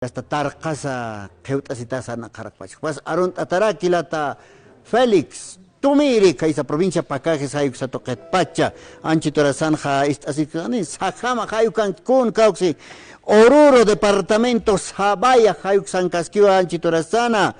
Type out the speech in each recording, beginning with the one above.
hasta tarqasa qewt'asitasa naqaraqpachik pas arun t'atarakilata Félix Tumiri kaisa provincia Pacajes hayuk satoqetpacha anchitorasanja ist'asikani sajama hayukan kun kauksi Oruro departamento Sabaya hayuk sankaskiwa anchitorasana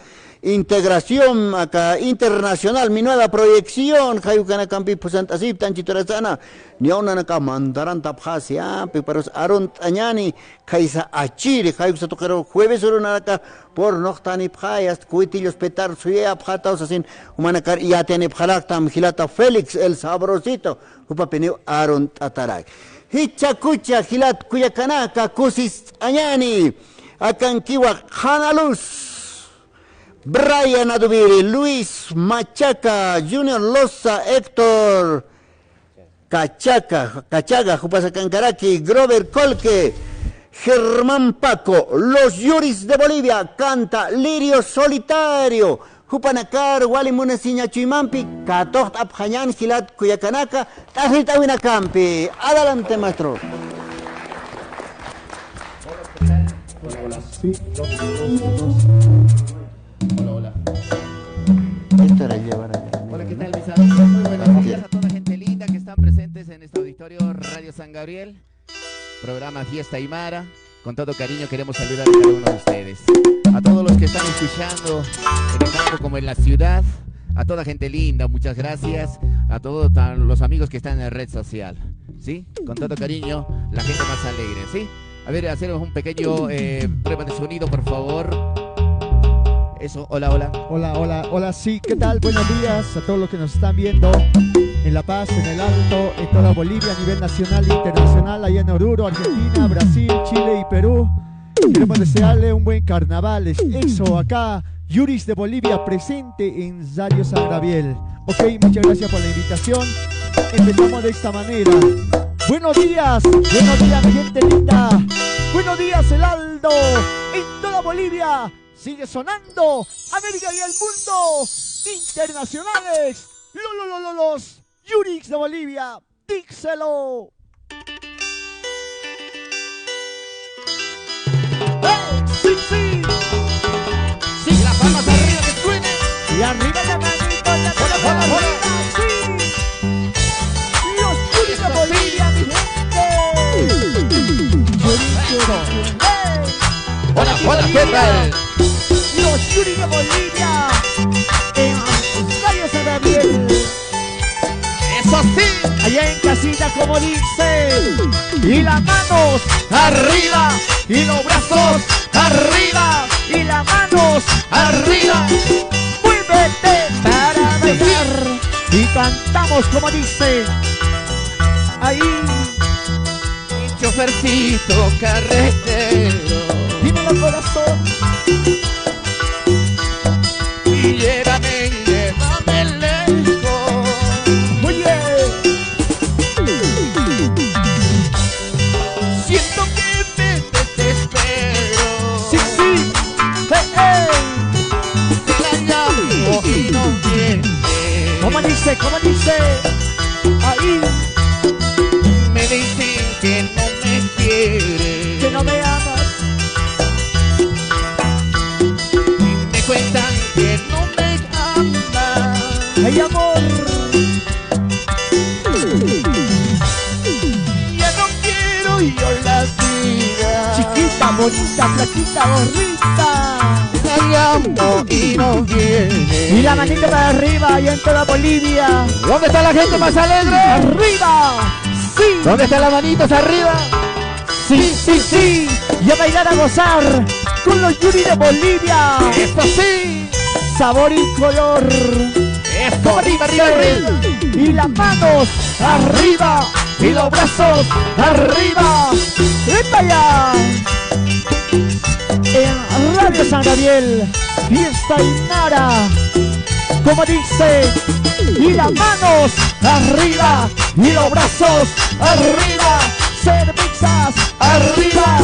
integración acá internacional mi nueva proyección hayukana campi pusantasip anchitorasana niauna naka mandaran taphasia peparos aron tañani kaisa achiri hayuk satoqero jueves urunaka por noqtani phayas cuitillos petar suya phataus asin humanakar yatene phalaktam gilata Félix el sabrosito upapeni aron tatarak hicha kucha gilat kuyakanaka kusis añani akankiwa Hanaluz Brian Adubiri, Luis Machaca, Junior Loza, Héctor Cachaga, Jupasa Cancaraqui, Grover Colque, Germán Paco, Los Yuris de Bolivia, canta Lirio Solitario, Jupanacar, Wali Munesiña Chuimampi, Katocht Abjañan, Gilat Cuyacanaka, Tajita Winacampi. Adelante, maestro. Hola, sí, Hola. Hola, ¿qué tal, mis amigos? Muy buenos días a toda la gente linda que están presentes en este auditorio Radio San Gabriel, programa Fiesta Aymara. Con todo cariño queremos saludar a cada uno de ustedes. A todos los que están escuchando en el campo como en la ciudad, a toda gente linda, muchas gracias. A todos los amigos que están en la red social, ¿sí? Con todo cariño, la gente más alegre, ¿sí? A ver, hacemos un pequeño prueba de sonido, por favor. Eso, hola, sí, ¿qué tal? Buenos días a todos los que nos están viendo en La Paz, en el Alto, en toda Bolivia, a nivel nacional e internacional, allá en Oruro, Argentina, Brasil, Chile y Perú. Queremos desearle un buen carnaval. Eso, acá, Yuris de Bolivia, presente en Radio San Gabriel. Ok, muchas gracias por la invitación. Empezamos de esta manera. Buenos días, mi gente linda. Buenos días, el Aldo, en toda Bolivia. Sigue sonando América y el mundo internacionales. Los Yuris de Bolivia. Díxelo. Sí. Sí, las palmas arriba que suene. Y arriba la manito, la palma. Sí. Los Yuris de Bolivia, mi gente. Hola, ¿qué tal? Los Yuris de Bolivia en Radio San Gabriel. Eso sí. Allá en casita como dice. Y las manos Arriba y los brazos arriba y las manos arriba. Muévete para bailar. Y cantamos como dice. Ahí. Mi chofercito carretero, Dímelo corazón. y llévame lejos. Oye. Siento que me desespero. Sí. Te la llamo y no viene. ¿Cómo dice? Ahí. Me dicen que no me quiere, Que no me amas. y me cuentan que no me ama. Ay, amor. Ya no quiero yo la vida. Chiquita, bonita, flaquita, gordita. La llamo y no viene. Y la manita para arriba y en toda Bolivia. ¿Dónde está la gente más alegre? ¡Arriba! ¡Sí! ¿Dónde están las manitos arriba? ¡Sí! Y a bailar, a gozar con los Yuris de Bolivia. ¡Eso sí! Sabor y color. ¡Eso! ¡Arriba! Y las manos arriba. Y los brazos arriba. ¡Epa allá! En Radio San Gabriel, Fiesta Aymara. Como dice, y las manos arriba, y los brazos arriba, cervezas arriba,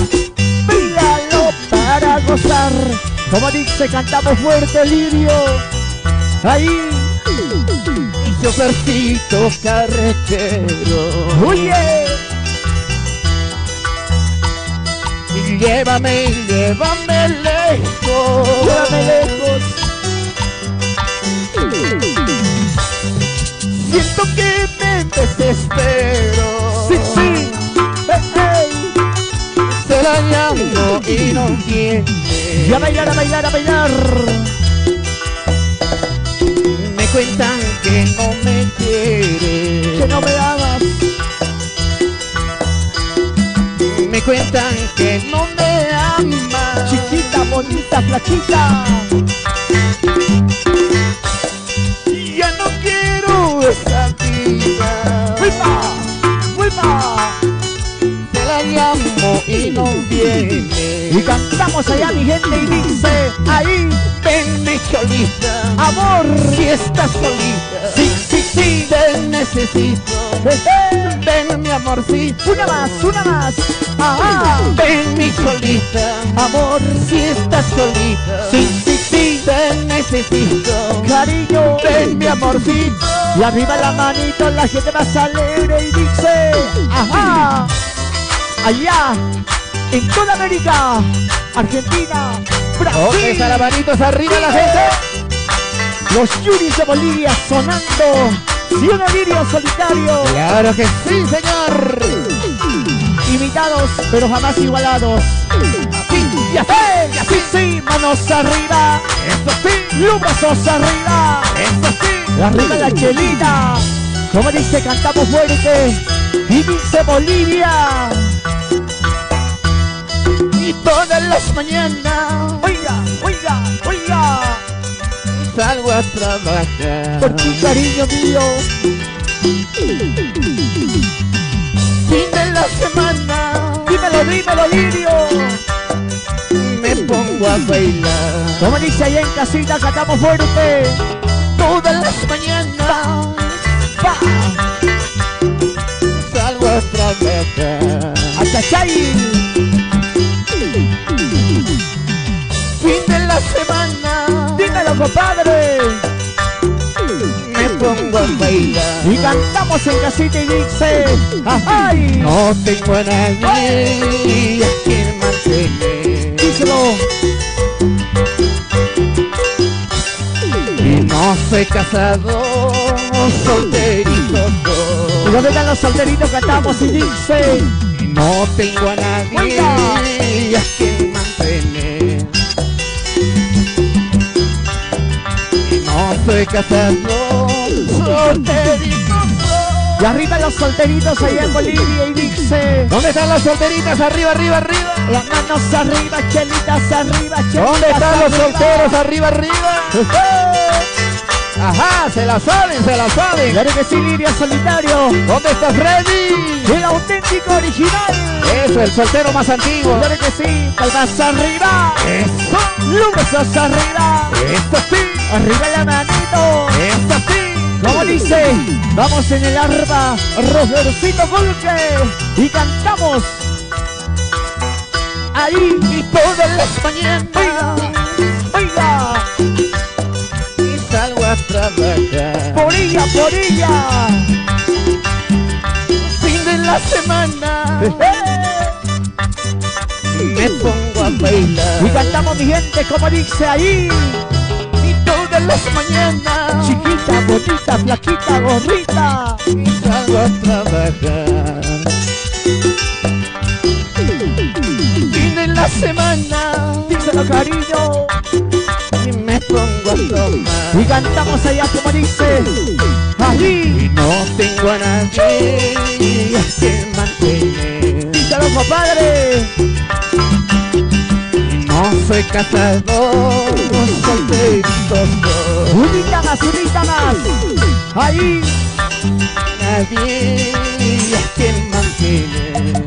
bailalo para gozar. Como dice, cantamos fuerte, Lirio. Ahí, Mi chofercito carretero, oye, llévame lejos. Llévame lejos. Siento que me desespero. Sí, sí. Se la llamo y no viene. Y a bailar, a bailar, a bailar. Me cuentan que no me quiere. Que no me amas. Me cuentan que no me ama. Chiquita, bonita, flaquita. Ya no quiero esa vida. ¡Vuelva! ¡Vuelva! Se la llamo y no viene. Y cantamos allá mi gente y dice, ahí, Ven mi cholita, amor. si estás solita. Sí, sí, sí. Te necesito. Ven mi amorcito. Una más, una más. Ajá. Ven mi cholita, Amor. si estás solita. Sí, sí, sí. Te necesito. Cariño. Ven mi amorcito. Y arriba la manito, la gente más alegre y dice, ajá. Allá, en toda América, Argentina, ¿Dónde están las Brasil, manitos arriba la gente? los Yuris de Bolivia sonando, y un delirio solitario, Claro que sí, señor. imitados pero jamás igualados. Sí, y así, y así. Sí, sí, manos arriba, Eso sí, los brazos arriba, eso sí. arriba la chelita, como dice, cantamos fuerte, y dice Bolivia. Y todas las mañanas Oiga, oiga, oiga, salgo a trabajar. por tu cariño mío, Fin de la semana dímelo, dímelo, Lirio. me pongo a bailar. Como dice allá en casita, cantamos fuerte. Todas las mañanas ¡Pa! salgo a trabajar. ¡Achachay! Fin de la semana Dímelo, compadre. me pongo a bailar. Y cantamos en casita y dice, ¡ajay! No tengo a nadie a quien mantener. Díselo. Y no soy casado, solterito Y soy. donde están los solteritos cantamos y dice, Y no tengo a nadie Oiga. a quien mantener. Y no soy casado, solterito soy. y arriba los solteritos allá en Bolivia y dice, ¿Dónde están las solteritas? Arriba, arriba, arriba. las manos arriba, chelitas arriba, chelitas ¿Dónde están los arriba. solteros? Arriba, arriba. Ajá, se la saben, se la saben. Claro que sí, Lirio solitario, ¿Dónde está Freddy? el auténtico original. Eso, el soltero más antiguo. Claro que sí, palmas arriba, Eso, los brazos arriba, eso sí, arriba la manito. eso sí. Como dice, vamos en el arpa, Rogercito Golpe, y cantamos. Ahí, Y todas las mañanas oiga, y salgo a trabajar. por ella, Fin de la semana me pongo a bailar. y cantamos mi gente, como dice ahí, Y todas las mañanas chiquita, bonita, flaquita, gorrita, y salgo a trabajar. Fin de la semana díselo cariño, y me pongo a tomar. y cantamos allá, como dice, ahí, Y no tengo a nadie a quien mantener. díselo compadre, Y no soy casado, solterito soy. unita más, ahí, Nadie a quien mantener.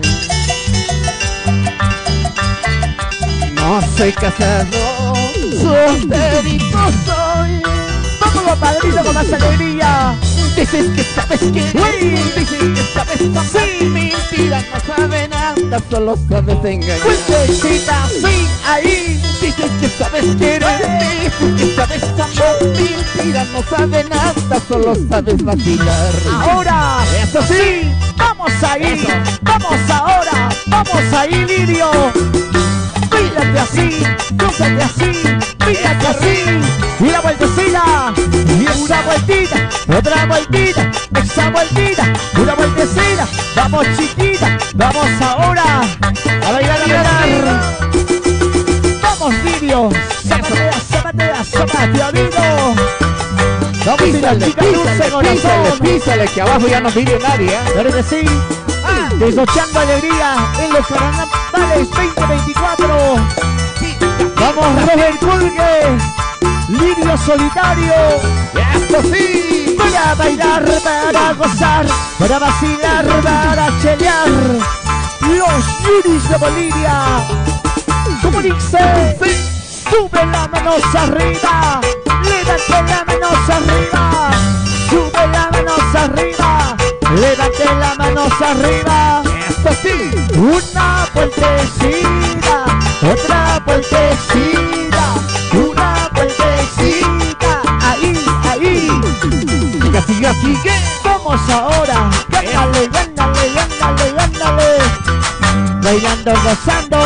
No soy casado, solterito soy. vamos padrino con más alegría. Dices que sabes que Uy. dices que sabes amar. Sí. Mentira, no sabe nada, solo sabes engañar. Fuertecita, sí, ahí, Dices que sabes querer, dices que sabes amar. Mentira, no sabe nada, solo sabes vacilar. ahora, Eso sí, vamos ahí, Eso. vamos ahora, vamos ahí, Lirio. gózate así, gózate así, mírate así. Y la vueltecita, y esa vueltita, otra vueltita, esa vueltita, una vueltecita. Vamos chiquita, vamos ahora a bailar, a bailar. Vamos niños, zapatea, zapatea, zapatea, vino. Vamos y la chica dulce corazón. Písale, que abajo ya no vive nadie, ¿eh? Claro que sí. Desnochando alegría en los carnavales 2024. Vamos Robert Pulgue, Lirio Solitario. ¡Esto sí! Para bailar, para gozar, para vacilar, para chelear. Los Yuris de Bolivia. ¿Cómo dice? Sube las manos arriba, levante las manos arriba. Sube las manos arriba, levante las manos arriba. ¡Esto sí! Una vueltecita, otra vueltecita, una vueltecita. Ahí, ahí. Siga, siga, sigue. Vamos ahora, gándale, gándale, gándale, gándale. Bailando, gozando.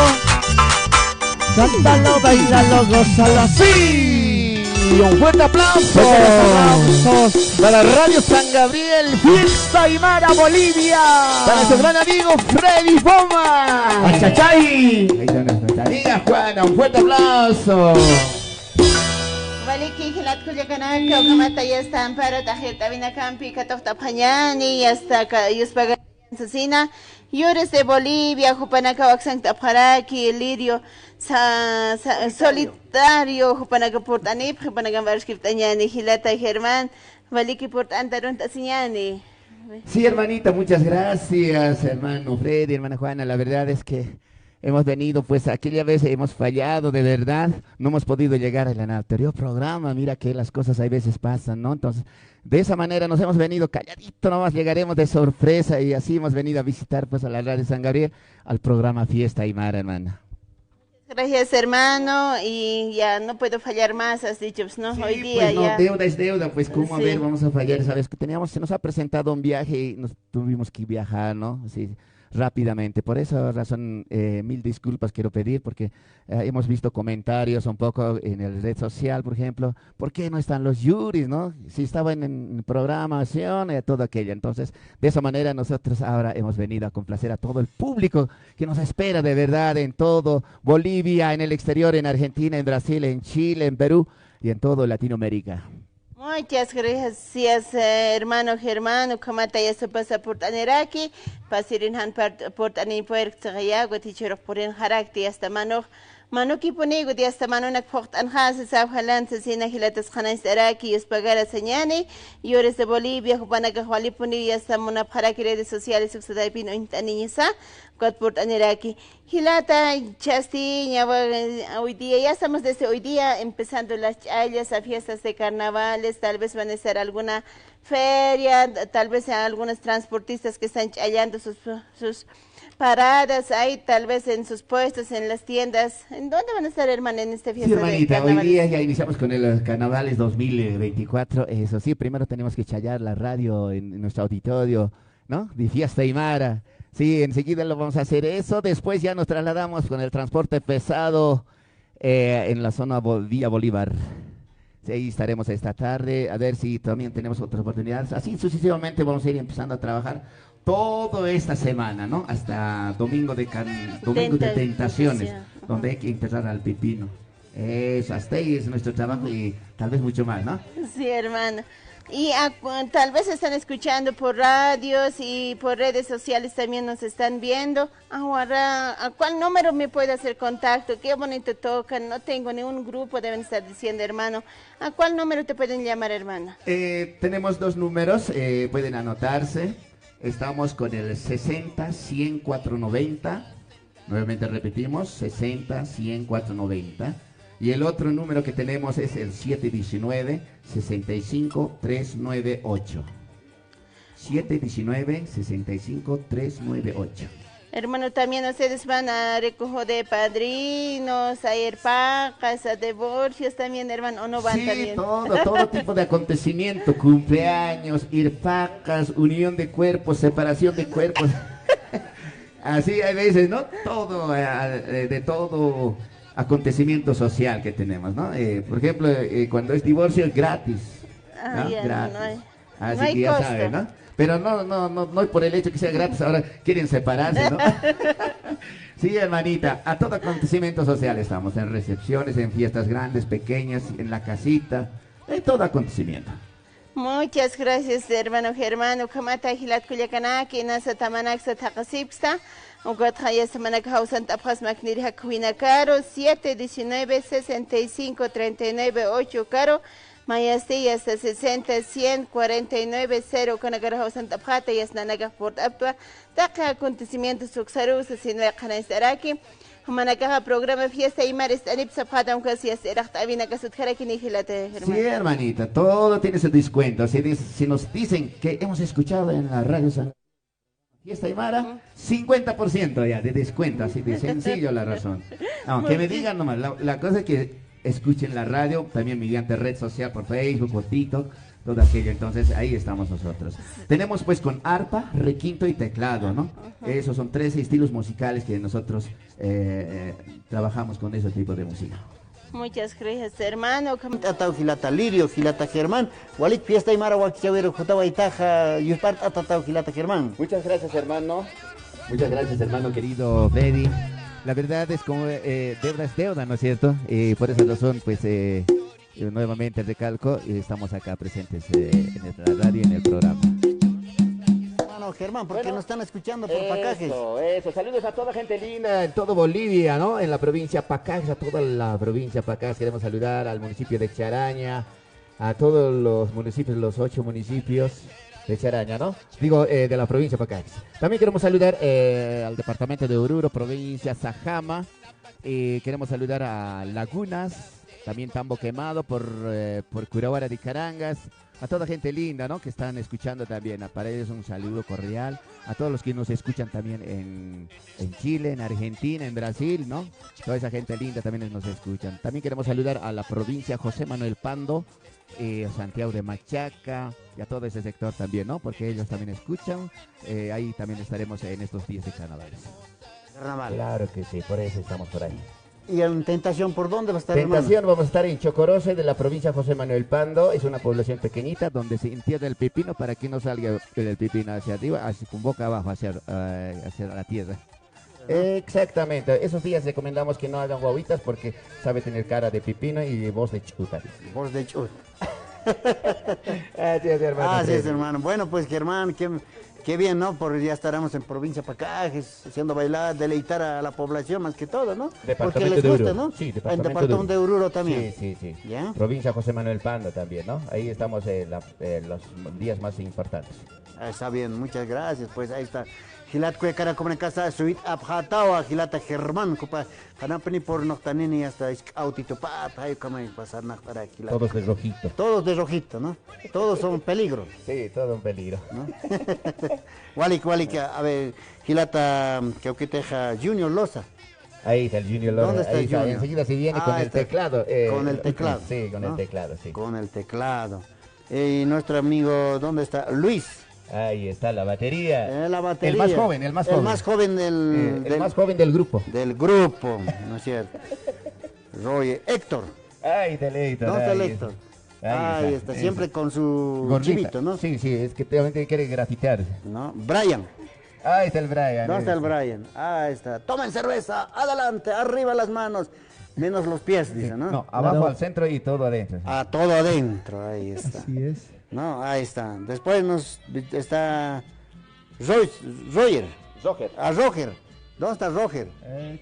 Cántalo, bailalo, gózalo así. Y un fuerte aplauso. Aplausos para Radio San Gabriel, Fiesta Aymara, Bolivia. para nuestro gran amigo Freddy Boma. Achachay. Ahí está nuestra amiga Juana, un fuerte aplauso. Valiki hilat kuyakanaka ukamata ya está amparo tajeta vina campi katofta pañani ya está yuspaga asesina Yures de Bolivia Jupanaka Waxan Taparaki Lirio Solitario Jupanaka Portanip Jupanaka Varskiptañani Hilata Germán Valiki Portantarun Tasiñani. Sí, hermanita, muchas gracias, hermano Freddy, hermana Juana. La verdad es que hemos venido, pues aquella vez hemos fallado, de verdad, no hemos podido llegar al anterior programa. Mira que las cosas hay veces pasan, ¿no? Entonces, de esa manera nos hemos venido calladito, nomás llegaremos de sorpresa y así hemos venido a visitar, pues, a la Radio San Gabriel, al programa Fiesta Aymara, hermana. Gracias, hermano, y ya no puedo fallar más, has dicho, pues, ¿no? Sí, Hoy día pues no, ya. deuda es deuda, pues cómo, a Sí. ver, vamos a fallar, sabes que se nos ha presentado un viaje y nos tuvimos que viajar, ¿no? Sí, rápidamente, por esa razón, mil disculpas quiero pedir, porque hemos visto comentarios un poco en el red social, por ejemplo, ¿por qué no están los juris, no? Si estaban en programación, todo aquello. Entonces, de esa manera nosotros ahora hemos venido a complacer a todo el público que nos espera de verdad en todo Bolivia, en el exterior, en Argentina, en Brasil, en Chile, en Perú y en todo Latinoamérica. Muchas gracias, hermano Germán. Kamata ya se pasa por Taneraki, pasirin han por Tanipuer, Tagayago, Tichero por en Harakti, hasta Mano. Manuki ponigo di hasta mano nakport anjas sa halan sa sinahilatas khanas araki espagara señani yores de Bolivia jupana ka hwali puni hasta mona paraki redes sociales uksaday pino intanisa kotport aneraki hilata chasti hoy día ya estamos desde hoy día empezando las chayas a fiestas de carnavales, tal vez van a ser alguna feria, tal vez algunos transportistas que están chayando sus paradas ahí, tal vez en sus puestos, en las tiendas. ¿En dónde van a estar, hermana, en esta fiesta? Sí, hermanita, de hoy carnavales? día ya iniciamos con los carnavales 2024. Eso sí, primero tenemos que chayar la radio en nuestro auditorio, ¿no? De Fiesta Aymara. Sí, enseguida lo vamos a hacer eso. Después ya nos trasladamos con el transporte pesado en la zona Villa Bolívar. Sí, ahí estaremos esta tarde, a ver si también tenemos otras oportunidades. Así sucesivamente vamos a ir empezando a trabajar toda esta semana, ¿no? Hasta domingo de tentaciones, donde hay que enterrar al pepino. Eso, hasta ahí es nuestro trabajo y tal vez mucho más, ¿no? Sí, hermano. Y tal vez están escuchando por radios y por redes sociales también nos están viendo. Ahora, ¿a cuál número me puede hacer contacto? Qué bonito tocan, no tengo ni un grupo, deben estar diciendo, hermano. ¿A cuál número te pueden llamar, hermano? Tenemos dos números, pueden anotarse. Estamos con el 60-100-490. Nuevamente repetimos, 60-100-490. Y el otro número que tenemos es el 719-65-398. 719-65-398. Hermano, también ustedes van a recoger de padrinos, a irpacas, a divorcios también, hermano, ¿o no van sí, también? todo tipo de acontecimiento, cumpleaños, irpacas, unión de cuerpos, separación de cuerpos. Así hay veces, ¿no? Todo, de todo acontecimiento social que tenemos, ¿no? Por ejemplo, cuando es divorcio es gratis, ¿no? Ya, Gratis. no hay, Así no hay que ya costo. saben, ¿no? Pero no por el hecho que sea gratis, ahora quieren separarse, ¿no? Sí, hermanita, a todo acontecimiento social estamos, en recepciones, en fiestas grandes, pequeñas, en la casita, en todo acontecimiento. Muchas gracias, hermano Germán. Ukamata hilat kuliakanaki nasa tamanak sa takasipsta. Ugat haya samanak hausan tapras maknir hakuina caro 719 65 39 8 caro. Mayastilla hasta 60 100 49 0 kanagar hausan tapjata yasnanaga port aptua. Taka acontecimientos suxarus sinwe qanaisaraki. Manakaja programa Fiesta Aymara Estanip Zapata aunque si es Avina Casutjara Nihilate, Sí, hermanita, todo tiene su descuento. Si nos dicen que hemos escuchado en la radio Fiesta Aymara, 50% ya de descuento, así de sencillo la razón. No, que me digan nomás, la cosa es que escuchen la radio, también mediante red social por Facebook, por TikTok, todo aquello, entonces ahí estamos nosotros. Tenemos pues con arpa, requinto y teclado, ¿no? Esos son 13 estilos musicales que nosotros trabajamos con ese tipo de música. Muchas gracias, hermano. Atau Gilata Lirio, Gilata Germán, Walik Fiesta Aymara Wakichavero, Jutaba Itaja, Yuspart Atatau Gilata Germán. Muchas gracias, hermano. Muchas gracias, hermano querido Freddy. La verdad es como deuda es deuda, ¿no es cierto? Por esa razón, pues nuevamente recalco, estamos acá presentes en la radio y en el programa. Hermano Germán, porque nos están escuchando por Pacajes. Eso, saludos a toda gente linda en todo Bolivia, ¿no? En la provincia Pacajes, a toda la provincia Pacajes. Queremos saludar al municipio de Charaña, a todos los municipios, los 8 municipios de Charaña, ¿no? Digo, de la provincia Pacajes. También queremos saludar al departamento de Oruro, provincia Sajama. Queremos saludar a Lagunas, también Tambo Quemado por Curahuara de Carangas, a toda gente linda, ¿no? Que están escuchando también, para ellos un saludo cordial, a todos los que nos escuchan también en Chile, en Argentina, en Brasil, ¿no? Toda esa gente linda también nos escuchan. También queremos saludar a la provincia José Manuel Pando, Santiago de Machaca y a todo ese sector también, ¿no? Porque ellos también escuchan, ahí también estaremos en estos días de carnavales. Carnaval. Claro que sí, por eso estamos por ahí. ¿Y en Tentación por dónde va a estar, Tentación, hermano? vamos a estar en Chocorose de la provincia José Manuel Pando. Es una población pequeñita donde se entierra el pepino para que no salga el pepino hacia arriba, así con boca abajo hacia la tierra. Exactamente, esos días recomendamos que no hagan guaguitas porque sabe tener cara de pepino y voz de chuta. Voz de chut. Así es, hermano. Así es, hermano. Bueno, pues Germán, qué bien, ¿no? Porque ya estaremos en provincia Pacajes, haciendo bailar, deleitar a la población más que todo, ¿no? Porque Departamento les de gusta, Oruro. ¿no? Sí, En departamento de Oruro también. Sí, sí, sí. ¿Ya? Provincia José Manuel Pando también, ¿no? Ahí estamos en los días más importantes. Ah, está bien, muchas gracias. Pues ahí está. Gilat kue cara como en casa suit abjatawa Gilata Germán, copa. Canapeni por noctanini hasta autito pat, ahí como pasar para Gilat. Todos de rojito. Todos de rojito, ¿no? Todos son peligros. Sí, todo un peligro. ¿No? Walik, a ver, Gilata, que teja Junior Loza. Ahí está el Junior Lora. ¿Dónde está Ahí el Junior? Enseguida se viene con el está. teclado. Con el teclado. Sí, con ¿no? el teclado, sí. Con el teclado. Y nuestro amigo, ¿dónde está? Luis. Ahí está la batería. La batería. El más joven, el más joven. El más joven El más joven del grupo. del grupo, ¿no es cierto? Héctor. Ahí está el Héctor. ¿Dónde está el ahí Héctor? está. Ahí está, siempre con su Gorrita. chivito, ¿no? Sí, sí, es que realmente quiere grafitear. ¿No? Brian. Ahí está el Brian. ¿Dónde está el Brian? Ahí está. Tomen cerveza, adelante, arriba las manos, menos los pies, dice, ¿no? No, abajo Claro. al centro y todo adentro. Ah, todo adentro, ahí está. Así es. No, ahí está. Después está Roger. Roger. Roger. ¿Dónde está Roger?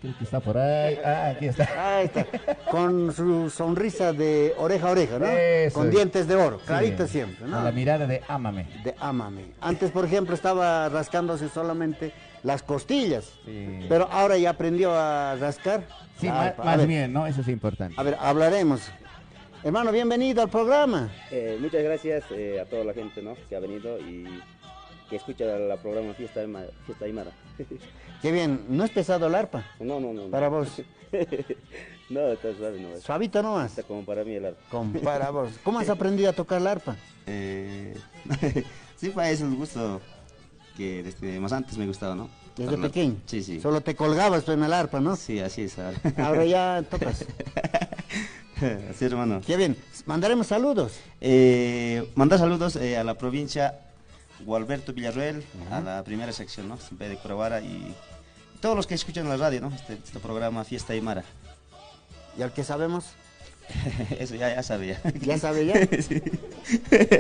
Creo que está por ahí. Ah, aquí está. Ahí está. Con su sonrisa de oreja a oreja, ¿no? Eso Con es. dientes de oro, clarita Sí, siempre, ¿no? con la mirada de ámame. De ámame. Antes, por ejemplo, estaba rascándose solamente las costillas, Sí. pero ahora ya aprendió a rascar. Sí, Ah, a más ver, bien, ¿no? Eso es importante. A ver, hablaremos. Hermano, bienvenido al programa. Muchas gracias a toda la gente, ¿no?, que ha venido y que escucha la programa Fiesta Aymara. Qué bien, no es pesado el arpa. No. Para vos. No, está suave, no. Suavito nomás. Está como para mí el arte. Para vos. ¿Cómo has aprendido a tocar el arpa? Sí, fue eso un gusto que desde más antes me gustaba, ¿no? Desde pequeño. Sí, sí. Solo te colgabas en el arpa, ¿no? Sí, así es. Ahora ya tocas. Así, hermano. Qué bien. Mandaremos saludos. Mandar saludos a la provincia Gualberto Villarroel, a la primera sección, ¿no? Siempre de Curavara y todos los que escuchan la radio, ¿no? Este programa Fiesta Aymara. ¿Y al que sabemos? Eso ya sabía. ¿Ya sabe ya? Sí.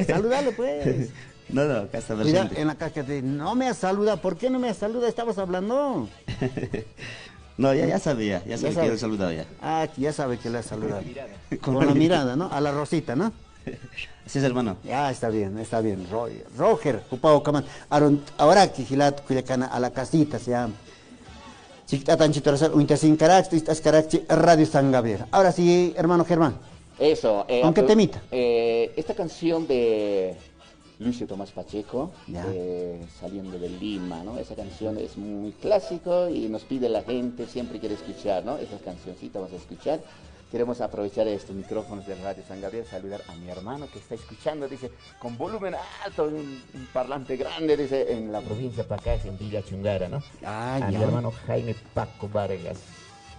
Saludalo, pues. No, acá está Cuidado, presente. en la caja te no me has saludado. ¿Por qué no me has saludado? Estabas hablando. No, ya sabía, ya sabía que sabe. lo he saludado ya. Ah, ya sabe que le has saludado. Con Con la la mirada, ¿no? A la Rosita, ¿no? Así es, hermano. Ya, está bien, está bien. Roger, Cupao, Caman. Ahora que Gilat, Culiacana, a la casita se llama. Chiquitatan Chitorazar, Uintasin Carachi, Tistas Carachi, Radio San Gabriel. Ahora sí, hermano Germán. Eso. ¿Con qué temita? Esta canción de Lucio Tomás Pacheco, Ya. Saliendo de Lima, ¿no? Esa canción es muy clásico y nos pide la gente, siempre quiere escuchar, ¿no? Esa cancioncita vamos a escuchar. Queremos aprovechar estos micrófonos de Radio San Gabriel, saludar a mi hermano que está escuchando, dice, con volumen alto, un parlante grande, dice, en la provincia Pacay, en Villa Chungara, ¿no? Ah, A mi ya. hermano Jaime Paco Vargas,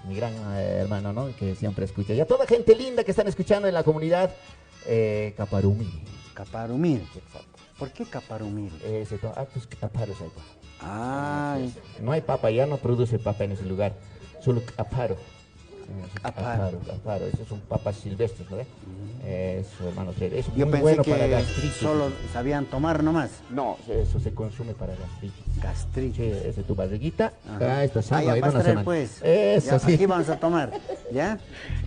mi gran hermano, ¿no? Que siempre escucha. Y a toda gente linda que están escuchando en la comunidad Caparumí. Caparumil. Exacto. ¿Por qué Caparumil? Pues caparos hay. Pues. Ay, No hay papa, ya no produce papa en ese lugar, solo aparo. Aparo. Aparo, esos son papas silvestres, ¿no? Eso, hermano, es yo muy pensé bueno que para gastritis. solo sabían tomar nomás. No, eso se consume para gastritis. Gastritis. Sí, ese es tu barriguita. Ajá. Ah, está Ah, sano, ya ahí vas van a a traer, sonar. pues. Eso, Ya, sí. aquí vamos a tomar, ¿ya?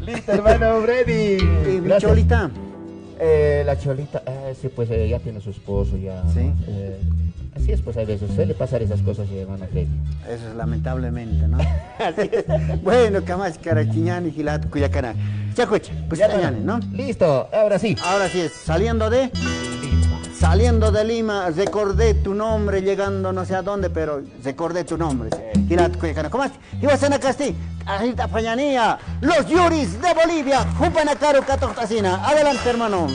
Listo, hermano Freddy. ¿Y mi Gracias. cholita? La cholita, sí, pues ya tiene su esposo, ya. Sí. ¿no? Así es, pues a veces suele pasar esas cosas, hermano Freddy. Eso es lamentablemente, ¿no? Bueno, Camash, Carachiñán y Gilat, Cuyacana. Chacocha, pues Ya, Cañane, ¿no? Listo, ahora sí. Ahora sí es, saliendo de Lima, recordé tu nombre, llegando no sé a dónde, pero recordé tu nombre. Gilat, Cuyacana. ¿Cómo es? Ibas a Casti, Agita Pañanía, los Yuris de Bolivia, Jupanacaru, Catoctacina. Adelante, hermano.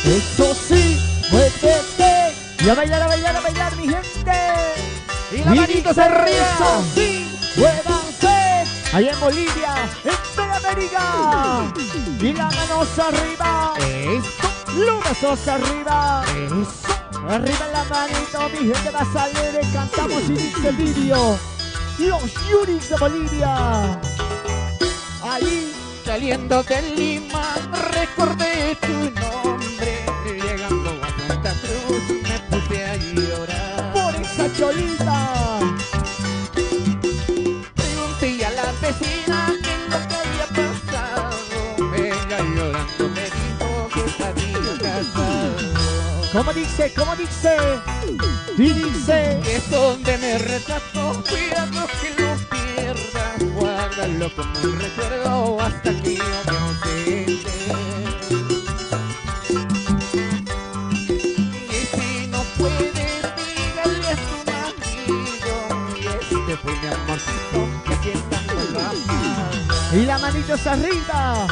Eso sí, muévete y a bailar, a bailar, a bailar, mi gente. Y la manitos arriba. Eso sí, muévanse. Allá en Bolivia, en Sudamérica. Y las manos arriba. Eso. Los brazos arriba. Eso. Arriba la manito, mi gente más alegre. Cantamos y dice el vídeo. Los Yuris de Bolivia. Ahí. Saliendo de Lima, recordé tu nombre. Llegando a Santa Cruz, me puse a llorar. Por esa cholita. Pregunté a la vecina qué es lo que había pasado. Ella llorando me dijo que se había casado. ¿Cómo dice? ¿Cómo dice? Y dice. Y es donde me retrató, cuidado que lo pierdas, guárdalo como un recuerdo hasta que yo me ausente. Y si no puedes, dígale a tu marido, y este fue mi amorcito, que aquí está con la paz. Y las manitos arriba.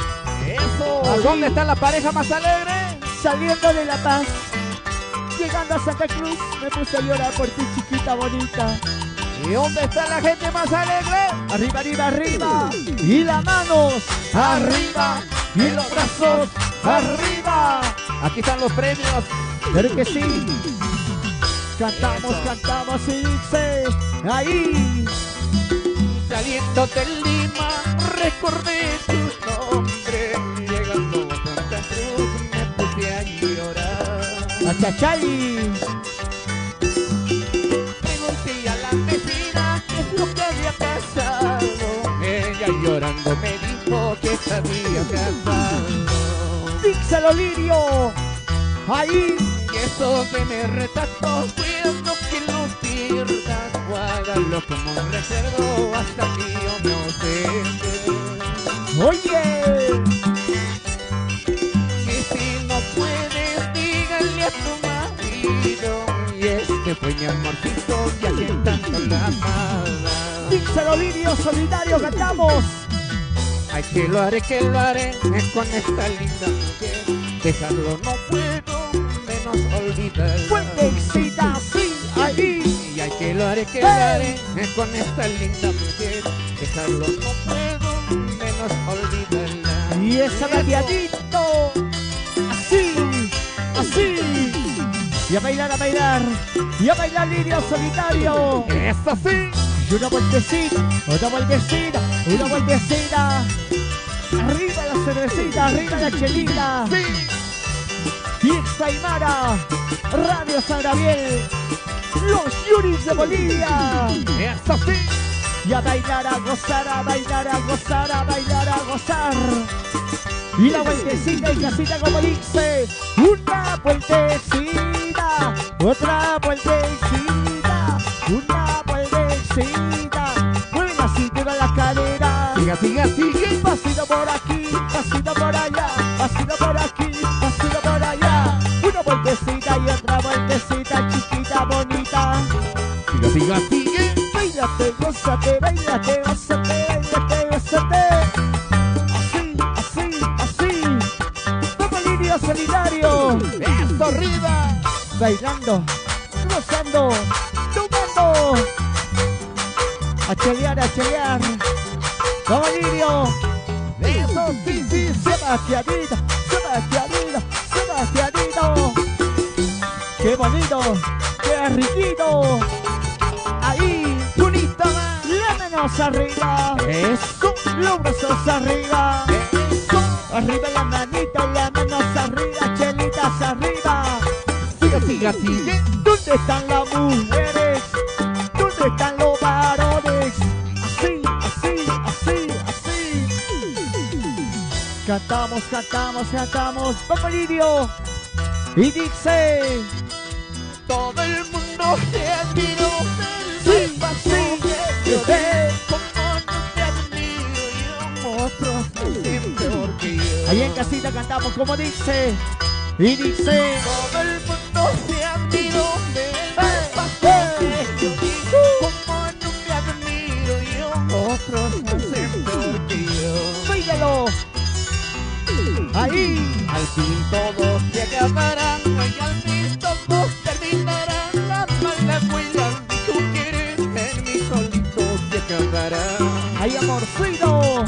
Eso, Ahí. ¿dónde está la pareja más alegre? Saliendo de La Paz. Llegando a Santa Cruz. Me puse a llorar por ti, chiquita bonita. ¿Y dónde está la gente más alegre? Arriba, arriba, arriba. Y las manos arriba. Y los brazos arriba. Aquí están los premios. Pero que sí. Cantamos, cantamos y dice. Ahí. Saliendo de Lima, recordé tu nombre. Llegando a Santa Cruz, me puse a llorar. A Chachali. Pregunté a la vecina qué es lo que había pasado. Ella llorando me dijo que se había casado. Díselo, Lirio. Ahí. Y eso que me retrató, cuidando que lo pierdas, guárdalo como un recuerdo hasta que yo me ausente. Oye. Y si no puedes, dígale a tu marido, y este fue mi amorcito, y a quien tanto la amaba. Díselo, Lirio Solidario, cantamos. Ay, que lo haré con esta linda mujer. Dejarlo no puedo, menos olvidar. Fuentecita, sí, ahí. Y ay, que lo haré con esta linda mujer. Dejarlo no puedo, menos olvidarla. Y esa bateadito. Así, así. Y a bailar, y a bailar Lirio Solitario. Eso sí. Y una vueltecita, otra vueltecita, una vueltecita. Arriba la cervecita, arriba la chelita. Sí. Fiesta Aymara, Radio San Gabriel, los Yuris de Bolivia. Eso sí. Y a bailar, a gozar, a bailar, a gozar, a bailar, a gozar. Y la vueltecita y casita como dice. Una vueltecita, otra vueltecita, una vueltecita. Mueve la cintura, la cadera. Siga, siga, sigue. Pasito por aquí, pasito por allá, pasito por aquí, pasito por allá. Una vueltecita y otra vueltecita, chiquita, bonita. Siga, siga, sigue. Bailate, gózate, bailate, gózate, bailate, gózate. Así, así, así. Como Lirio Solidario. Eso arriba. Bailando, gozando, tomando. A chelear, a chelear. Como Lirio. Eso sí, sí. Sebastianito, Sebastianito, Sebastianito. Qué bonito, qué riquito. Ahí, Punita más. las manos arriba. Eso. Los brazos arriba. Eso. Arriba la manita, las manos arriba, chelitas arriba. Siga, siga, sigue. ¿Dónde están las mujeres? ¿Dónde están los varones? Así, así, así, así. Cantamos, cantamos, cantamos. Vamos, Lirio. Y dice. Todo el mundo te admiró. Sí, sí, Yo sí. sé cómo no te admiro. Yo otros no siempre porque yo. Ahí en casita cantamos como dice. Y dice. Todo el mundo te admiró. Yo digo cómo no te admiro. Yo otros no siempre porque yo. Bailalo. Ahí. Al fin todos se acabarán y al fin todos terminarán. La mala huella si tú quieres en mi solito se acabará. Ahí, amorcito.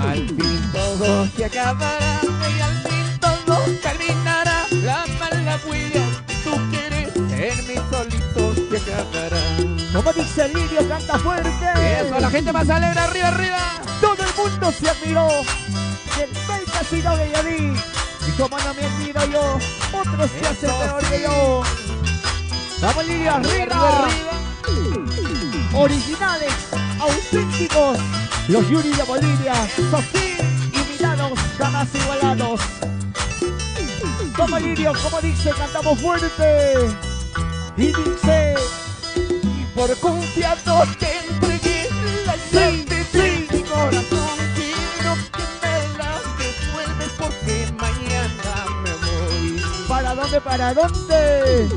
Al fin todos se acabarán y al fin todos terminará. La mala huella si tú quieres en mi solito se acabará. Como dice Lirio, canta fuerte. Eso, la gente más alegre, arriba, arriba. Todo el mundo se admiró del bel casino que yo vi. Y como no me admiro yo, otros se hacen Eso peor sí. que yo. Vamos, Lirio, arriba. Originales, auténticos, los Yuri de Bolivia. Sofí, imitados, jamás igualados. Como Lirio, como dice, cantamos fuerte. Y dice. Y por confiado te entregué la llave de mi corazón. Quiero que me la devuelves porque mañana me voy. ¿Para dónde, para dónde?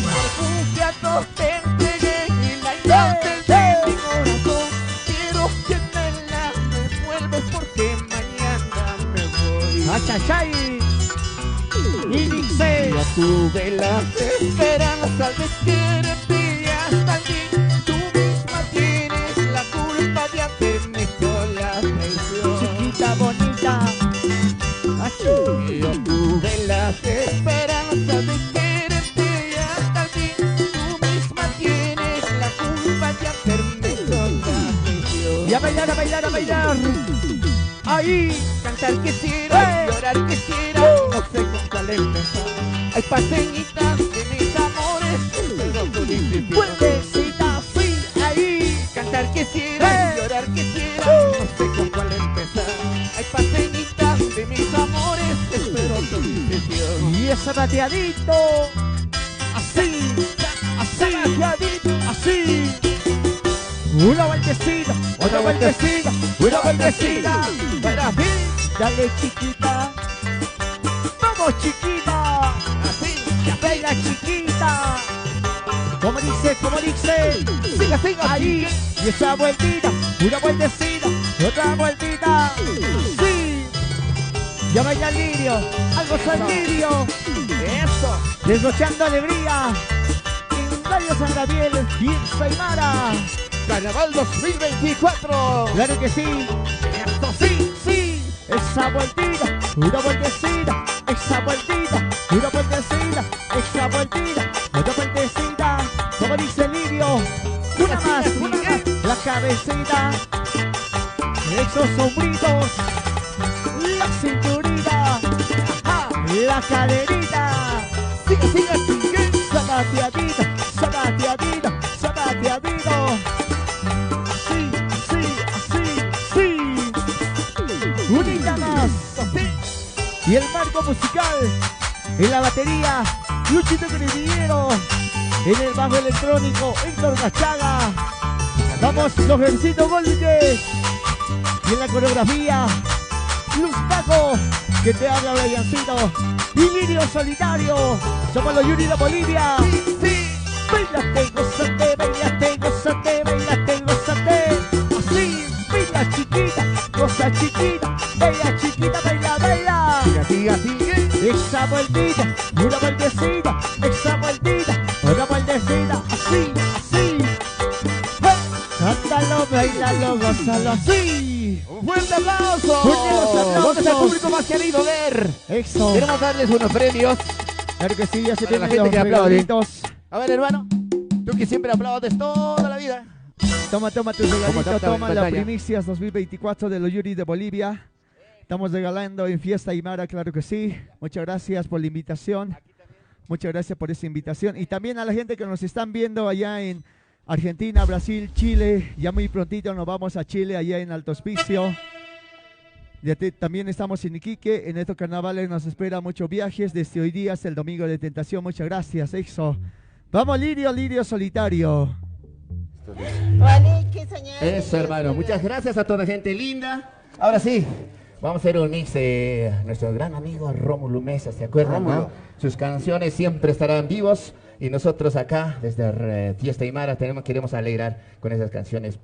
Por confiado te entregué la llave de mi corazón. Quiero que me la devuelves porque mañana me voy. ¡Achachay! Y dice. Yo tuve las esperanzas de quererte hasta allí. Tú misma tienes la culpa de haberme hecho la traición. Chiquita bonita. Achú. Yo tuve las esperanzas de quererte hasta allí. Tú misma tienes la culpa de haberme hecho la traición. Y a bailar, a bailar, a bailar. Ahí. Cantar quisiera, llorar quisiera, no sé con cuál empezar. Hay paseñitas de mis amores, pero tu decisión. Fuertecita, sí, ahí. Cantar quisiera, llorar quisiera, no sé con cuál empezar. Hay paseñitas de mis amores, espero tu decisión. Y ese bateadito. Así, así, bateadito, así. Una vueltecita, otra vueltecita, una vueltecita. Para ti, dale chiquita. Vamos chiquita. Así, Ya baila chiquita. Como dice, siga, siga, ahí, y esa vueltita, una vueltecita, otra vueltita, sí, ya baila el lirio, algo al lirio, eso, desnochando alegría, en Radio San Gabriel, Fiesta Aymara, Carnaval 2024. claro que sí, Esto sí. sí, esa vueltita, una vueltecita, esa vueltita, una vueltecita, esa vueltita, otra vueltecita, como dice el lirio, una más, la cabecita, esos sombritos, la cinturita, la caderita, Sigue, sigue, sigue. zapateadita, zapateadita, zapateadito, sí, sí, sí, sí, unita más, y el marco musical, en la batería, Luchito Guerrillero, en el bajo electrónico, Héctor Gachaga, vamos, Rogercito Golde, y en la coreografía, Luz Paco, que te habla Briancito, y Lirio Solitario, somos los Yuri de Bolivia, Sí. bailate, gózate, bailate, gózate, bailate, gózate, así, baila chiquita, goza chiquita, baila, baila, Siga, siga, sigue. esa vueltita, una vueltecita, esa vueltita, otra vueltecita, así, así. Cántalo, bailalo, gózalo así. Un fuerte aplauso. Fuertes aplausos. ¿Dónde está el público más querido ver? Eso. Queremos darles unos premios. Claro que sí, ya se Para la tienen gente los que aplaude. regalitos. A ver, hermano. Tú que siempre aplaudes toda la vida. Toma tu Como regalito, tanta toma la pantalla. primicias 2024 de los Yuri de Bolivia. Estamos regalando en Fiesta Aymara, claro que sí. Muchas gracias por la invitación. Muchas gracias por esa invitación. Y también a la gente que nos están viendo allá en Argentina, Brasil, Chile. Ya muy prontito nos vamos a Chile, allá en Alto Hospicio. También estamos en Iquique. En estos carnavales nos espera muchos viajes desde hoy día hasta el domingo de tentación. Muchas gracias, eso. Vamos, Lirio, Lirio Solitario. Eso, hermano. Muchas gracias a toda la gente linda. Ahora sí, vamos a hacer un mix de nuestro gran amigo Rómulo Mesa, ¿se acuerdan? ¿No? Sus canciones siempre estarán vivos y nosotros acá, desde Fiesta Aymara, queremos alegrar con esas canciones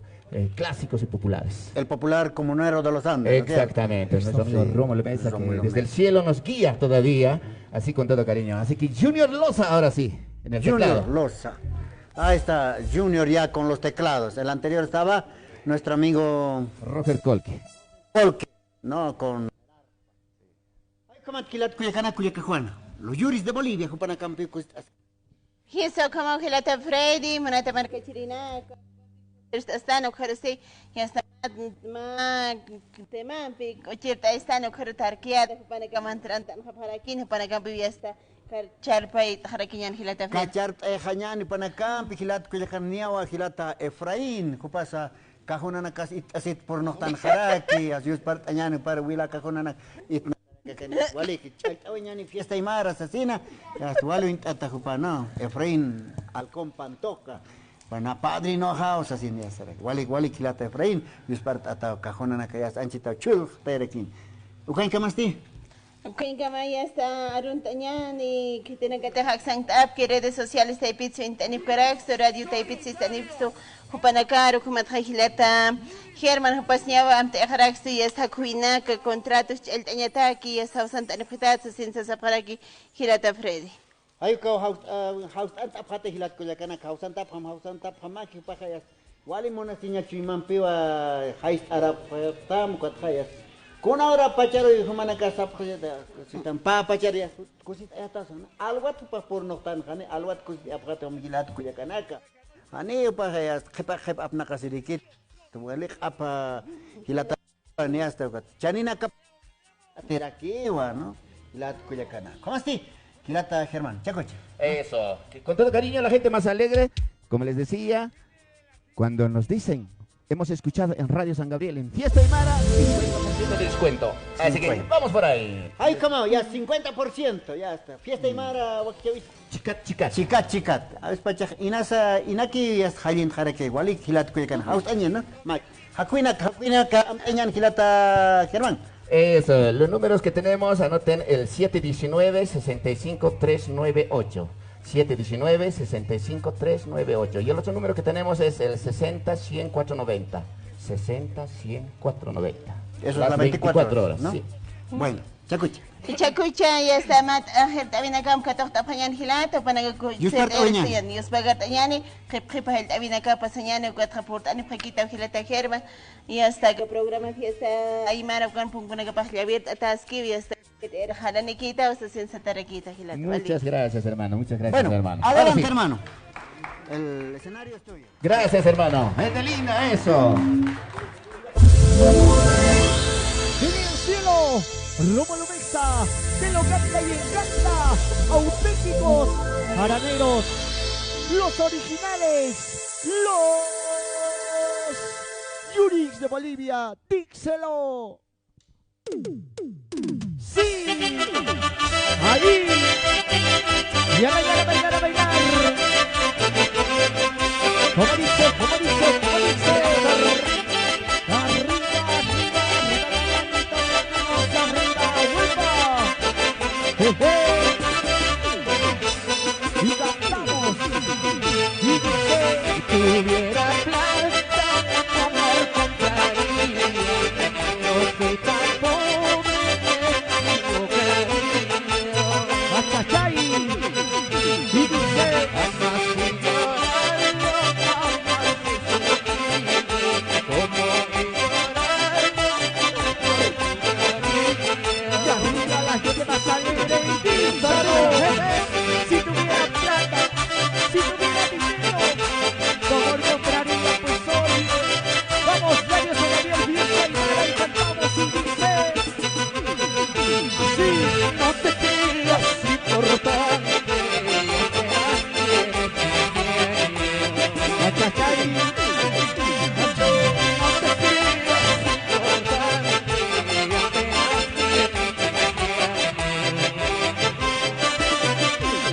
clásicos y populares. El popular comunero de los Andes. ¿no? Exactamente, nuestro amigo sí, Rómulo Mesa, que Rómulo desde el Mesa. cielo nos guía todavía, así con todo cariño. Así que Junior Loza, ahora sí, en el teclado. Junior Loza. Ahí está Junior ya con los teclados. El anterior estaba nuestro amigo Roger Colque. Polke, no con. Ay, como adquilat Cuyacana, Cuyacajuana. Los Yuris de Bolivia, Jupana Campi. Hizo como que la ta Freddy, monata marca chirina. Están ojarse, ya está ma tema, ochirta están ojartarqueada, para que mantrantan para aquí, para que vivía esta charpa y jaraquiñan hilata Freddy. Kachar Hañani Panacampi, Hilat Cuyacaniawa, Hilata Efraín, Jupasa. Kahunana kas asit por no tan jaraki, asius part añani para wila kahunana it wali que chayawñani Fiesta Aymara asesina, ya wali intata jupano, Efraín Alcón Pantoca, pana padre no house así ya será, wali kilata Efraín, asius part ata kahunana kayas anchita chul terekin. Ukain kamasti? Quien ya está aruntañani, que tiene que tener sanktap, que redes sociales te pizzo en Tanipcarax, radio te pizzo en Tanipso, Jupanacaro, Kumatrajilata, German Hupasniava, Amte Haraxu, y esta Cuinaca, contratos, el Tañataki, y esta Santa Nefetaz, sin Sasaparaki, Hilata Freddy. Ayo kau haus antap hate hilat kuyakana haus antap hamaki pakayas. Wali monasinya chimampiwa hais arab tam katkayas. Kuna ora pacharo y humana casa sitam pa pacharia kusit atas alwat pa por noktan khane alwat kusit apgat omgilat kuyakanaka ani pa hayas khep apna kasirikit tumalik apa hilata ni hasta chanina kap terakiwa no hilat kuyakana ¿cómo estás hilata Germán chacoche Eso, que con todo cariño a la gente más alegre, como les decía, cuando nos dicen, hemos escuchado en Radio San Gabriel, en Fiesta Aymara, 50% de descuento. Así que 50. vamos por ahí. ay como ya 50% ya está Fiesta Aymara Chicat. chicat a veces pachaj inasa inaki yas halin harake wali hilat kuyakana haus anya no ma hakuina ka amteñan hilata Germán. Eso, los números que tenemos, anoten el 719-65398. 719-65398. Y el otro número que tenemos es el 60-100-490. 60-100-490. Eso es la 24 horas, ¿no? Sí. Bueno, chacucha. Chacucha ya está mat también acá katokta pañan hilato para que Dios paga tañani que el también acá pasañani que transportan paquita hilata germa y hasta que programa fiesta Aymara con punto que pasa abierta taski y hasta que jala Nikita o se sienta taraquita hilata. Muchas gracias, hermano. Muchas gracias, Bueno, hermano. adelante, Sí. hermano. El escenario es tuyo. Gracias, hermano. Es de linda eso. En el cielo, Rómulo Mexa, te lo canta y encanta. Auténticos haraneros, los originales, los Yurix de Bolivia, Díxelo. Sí, ahí, y a bailar, a bailar, a bailar. Como dice, como dice, como dice. Arriba, arriba, arriba, arriba, y cantamos, y dice, Si tuviera plata, amor compraría, no soy tan pobre, me equivocaría. achachay, y dice, Jamás sin llorarlo, jamás sin sufrirlo, como ignorarlo, y arriba la gente va a salir y díselo, si tuviera plata, si tuviera dinero, mejor compraría pues hoy. Vamos, Radio Sangabriel, fiesta y mara, y cantamos y dice, sí, no te creas importante, achachay, no te creas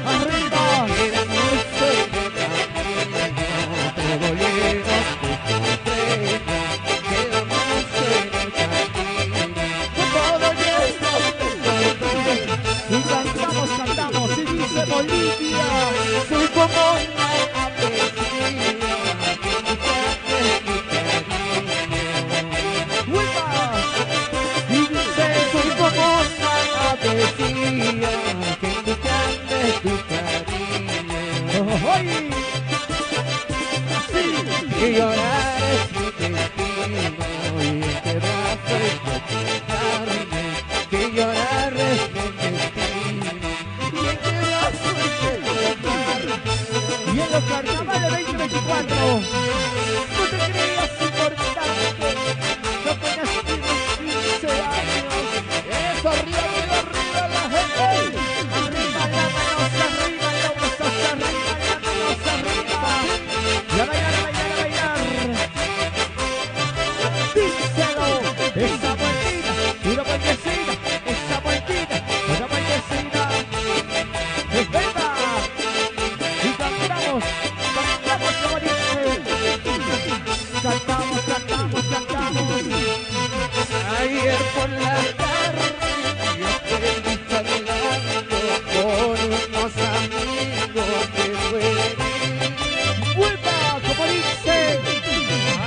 arriba, y cantamos, cantamos y dice Bolivia, soy como una apellido, ¡hueva! Y dice, soy como una apellido, que tú cantes tu cariño. ¡ay! Sí, Que llorar es mi destino y este brazo es carne. Que llorar es mi destino y este brazo es carne. y en los carnavales 2024, no te creas importante, no apenas tienes 15 años. Eso, arriba, arriba, arriba la gente. Arriba la manos, arriba los brazos, arriba la manos, arriba. Y a bailar, a bailar, a bailar. Díselo, esa vueltita, una vueltecita, esa vueltita, una vueltecita. ¡Venga! Y cantamos como dice. Cantamos, cantamos, cantamos. Ayer por la tarde yo estoy charlando con unos amigos que fueron. ¡Vuelva! Como dice.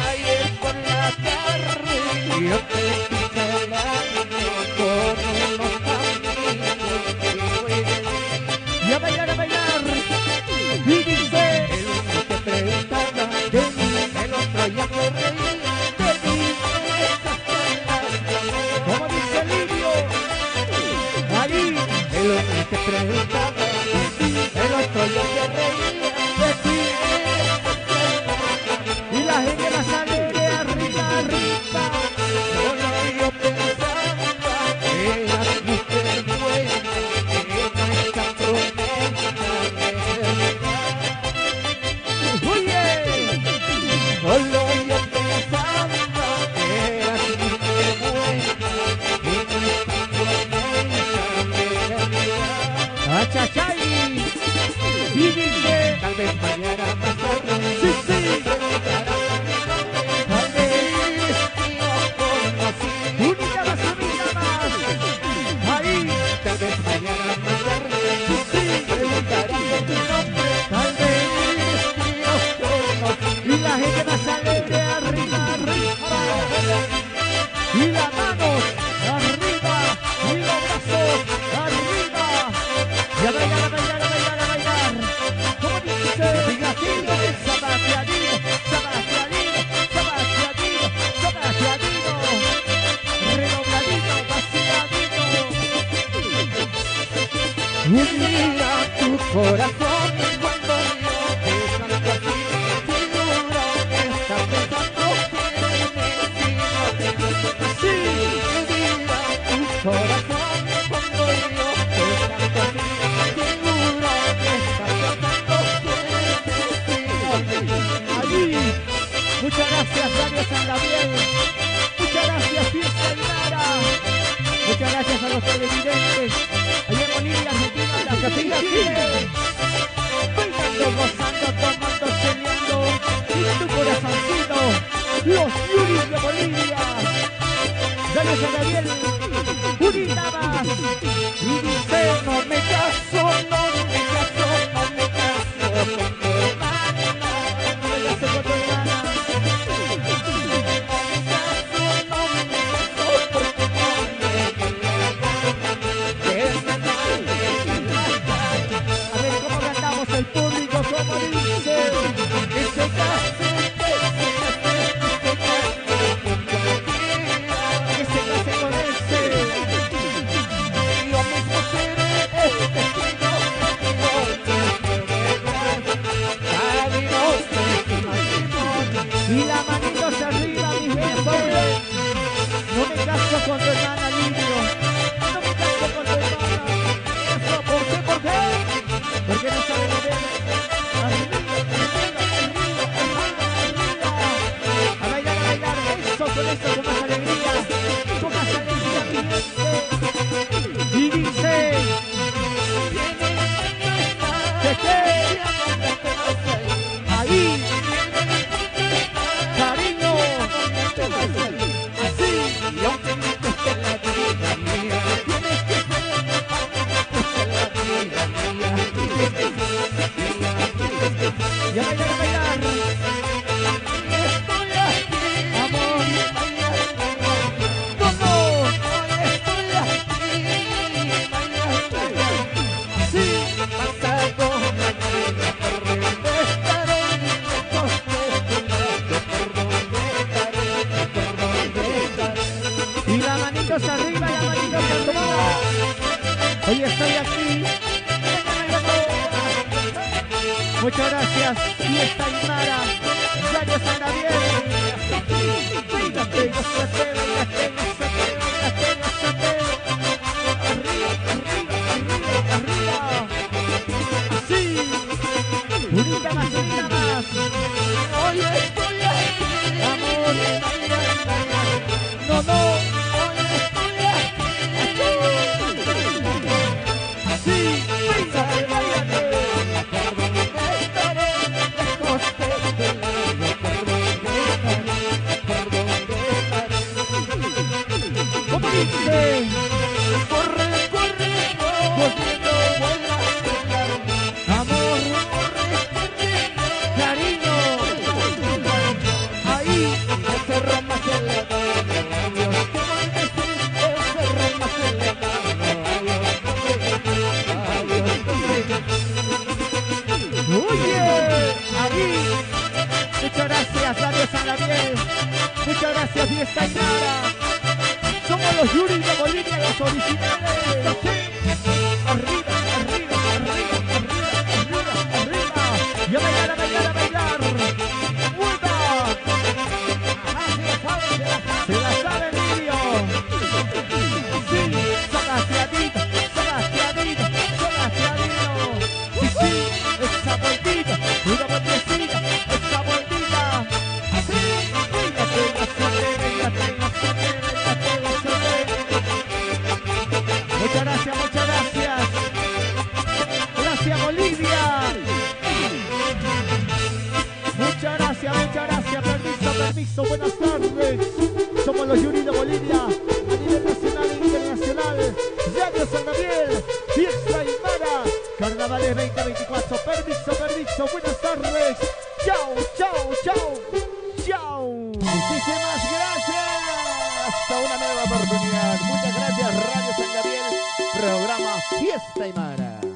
Ayer por la tarde yo estoy charlando con unos amigos que fueron. Y a bailar, a bailar. Y dice. El uno te preguntaba de mí, el otro ya me reía de mí. Esas charlas de amor. Como dice Livio. Ahí. El uno te preguntaba de ti, el otro ya se reía de ti. Y la gente la sale de arriba, arriba. Solo yo pensaba que eras mujer buena, que nuestra promesa de verdad. Oye. Solo yo pensaba que eras mujer buena, que nuestra promesa de verdad. Achachay. Y dice. Tal vez mañana más tarde Sí, sí. preguntarás a mi nombre, Tal vez. y os conocí. Unita más, unita más. Ahí. Tal vez mañana más tarde Sí, sí. preguntarás a mi nombre. Y a bailar, a bailar, a bailar, a bailar. Como dice, Gatino, Sabastianino, Sabastianino, Sabastianino, Sabastianino. Redobladito, vaciladito. Mira tu corazón cuando yo te canto así. Seguro que estás pensando que me Así. mira tu corazón cuando yo te canto así. Seguro que estás pensando que me Ahí. Muchas gracias, Radio San Gabriel. Muchas gracias, Fiesta Aymara. Muchas gracias a los televidentes. Allá en Bolivia, Argentina, la capilla Chile. Bailando, gozando, tomando, celeando. Y tu corazoncito. Los Yuris de Bolivia. Radio San Gabriel. Unita más. Y dice, no me caso, no me caso, no me caso con tu hermana. No me caso con tu hermana. A ver cómo cantamos el público, como dice. Que se case, que se case, que se case con ese. Yo mismo seré el testigo Y la manito hacia arriba, mi jefe. No me caso con tu hermana, Livio. No me caso con tu hermana. Eso, ¿por qué? ¿Por qué? Porque no sabe mover. Arriba, arriba, arriba, arriba, arriba. A bailar, eso, con más alegría. Con más alegría, mi gente. Y dice... ¿Qué? Ahí. Cariño. Así. y aunque me cueste la vida mía, tienes que ser la vida mía. Y a bailar, a bailar. Estoy aquí, Amor. no, estoy aquí, Así. pasado mañana, por donde estaré, lejos de tu lado, por donde estaré, por donde estaré. Y la manito hacia arriba, la manito hacia arriba. Hoy estoy aquí. Muchas gracias, Fiesta Aymara, Radio San Gabriel. Bailate, gózate, bailate, gózate, bailate, gózate. Arriba, arriba, arriba, arriba. Así. Unita más, unita más. Hoy estoy aquí, Amor. No, no. hoy estoy aquí, Así. Bailate, bailate. por donde estaré, lejos de tu lado, por donde estaré, por donde estaré. ¿Cómo dice? Corre, corre, corriendo, vuela, vuela, Amor, cariño. Ahí. el cerro más elevado, Dios, que voy a decir, el cerro más elevado, Oye, ahí. Muchas gracias, Radio San Gabriel. Muchas gracias, Fiesta Aymara. Somos los Yuri de Bolivia, los originales. Así. Arriba, arriba, arriba, arriba, arriba, arriba. Y a bailar, a bailar, a bailar. ¡Vuelta! Se la sabe, Livio. Sí, Sebastianito, Sebastianito, Sebastianito. Sí, sí, esa vueltita, una vueltecita, esa vueltita. Así, bailate, gózate, bailate, gózate, bailate, gózate. Muchas gracias, muchas gracias. Gracias, Bolivia. Muchas gracias. Permiso, permiso, buenas tardes. Somos los Yuri de Bolivia, a nivel nacional e internacional. Radio San Gabriel, Fiesta Aymara, Carnavales 2024. Permiso, buenas tardes. Chao, chao, chao, chao. Muchísimas gracias. Hasta una nueva oportunidad. Muchas gracias, Radio San Gabriel, programa Fiesta Aymara.